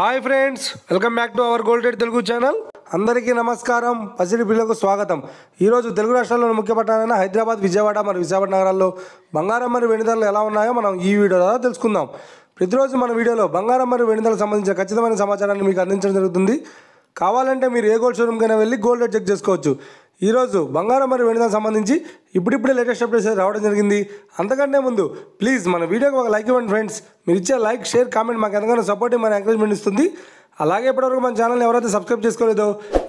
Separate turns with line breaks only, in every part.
Hi friends, welcome back to our gold rate Telugu channel. అందరికీ నమస్కారం. పసిడి పిల్లకు స్వాగతం. ఈరోజు తెలుగు రాష్ట్రాల్లోని ముఖ్య పట్టణాలైన హైదరాబాద్, విజయవాడ మరియు విశాఖపట్నం నగరాల్లో బంగారం మరియు వెండి ధరలు ఎలా ఉన్నాయో మనం ఈ వీడియో ద్వారా తెలుసుకుందాం. ప్రతిరోజు మన వీడియోలో బంగారం మరియు వెండి ధరలకు సంబంధించిన ఖచ్చితమైన సమాచారాన్ని మీకు అందించడం జరుగుతుంది. కావాలంటే మీరు ఏ గోల్డ్ షోరూమ్కైనా వెళ్ళి గోల్డ్ రేట్ చెక్ చేసుకోవచ్చు. ఈరోజు బంగారం మరియు వెండి ధరలకు సంబంధించి ఇప్పుడిప్పుడే లేటెస్ట్ అప్డేట్స్ రావడం జరిగింది. అంతకంటే ముందు ప్లీజ్ మన వీడియోకి ఒక లైక్ ఇవ్వండి ఫ్రెండ్స్. మీరు ఇచ్చే లైక్, షేర్, కామెంట్ మాకు ఎంతగానో సపోర్టివ్ మరియు ఎంకరేజ్మెంట్ ఇస్తుంది. అలాగే ఇప్పటివరకు మన ఛానల్ని ఎవరైతే సబ్స్క్రైబ్ చేసుకోలేదో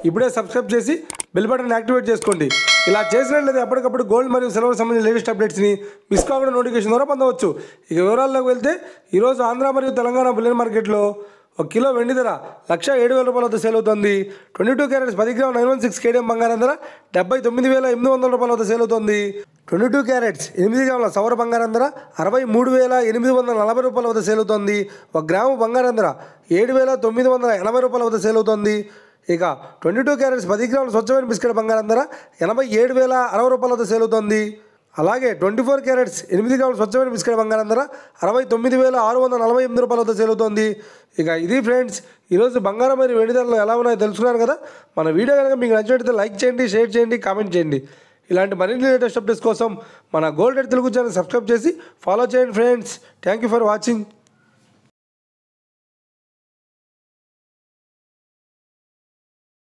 ఇప్పుడే సబ్స్క్రైబ్ చేసి బెల్ బటన్ యాక్టివేట్ చేసుకోండి. ఇలా చేసినట్లయితే ఎప్పటికప్పుడు గోల్డ్ మరియు సిల్వర్ సంబంధించిన లేటెస్ట్ అప్డేట్స్ని మిస్ కాకుండా నోటిఫికేషన్ ద్వారా పొందవచ్చు. ఇక వివరాల్లోకి వెళ్తే ఈరోజు ఆంధ్ర మరియు తెలంగాణ బులియన్ మార్కెట్లో 1 కిలో వెండి ధర 1,07,000 రూపాయల వద్ద సేల్ అవుతుంది. 22 క్యారెట్స్ 10 గ్రామ్ 916 కేడిఎం బంగారం ధర 79,800 రూపాయల వద్ద సేల్ అవుతుంది. 22 క్యారెట్స్ 8 గ్రాముల సవర బంగారం ధర 63,840 రూపాయల వద్ద సేల్ అవుతుంది. 1 గ్రాము బంగారం ధర 7,980 రూపాయల వద్ద సేల్ అవుతుంది. ఇక 22 క్యారెట్స్ 10 గ్రాముల స్వచ్ఛమైన బిస్కెట్ బంగారం ధర 87,060 రూపాయల వద్ద సేల్ అవుతుంది. అలాగే 24 క్యారెట్స్ 8 గ్రాముల స్వచ్ఛమైన బిస్కెట్ బంగారం ధర 69,648 రూపాయల వద్ద సేల్ అవుతుంది. ఇక ఇది ఫ్రెండ్స్, ఈరోజు బంగారం మరియు వెండి ధరలు ఎలా ఉన్నాయో తెలుసుకున్నారు కదా. మన వీడియో కనుక మీకు నచ్చినట్లయితే లైక్ చేయండి, షేర్ చేయండి, కామెంట్ చేయండి. ఇలాంటి మరిన్ని లేటెస్ట్ అప్డేట్స్ కోసం మన gold rate Telugu channel subscribe చేసి ఫాలో చేయండి friends. Thank you for watching.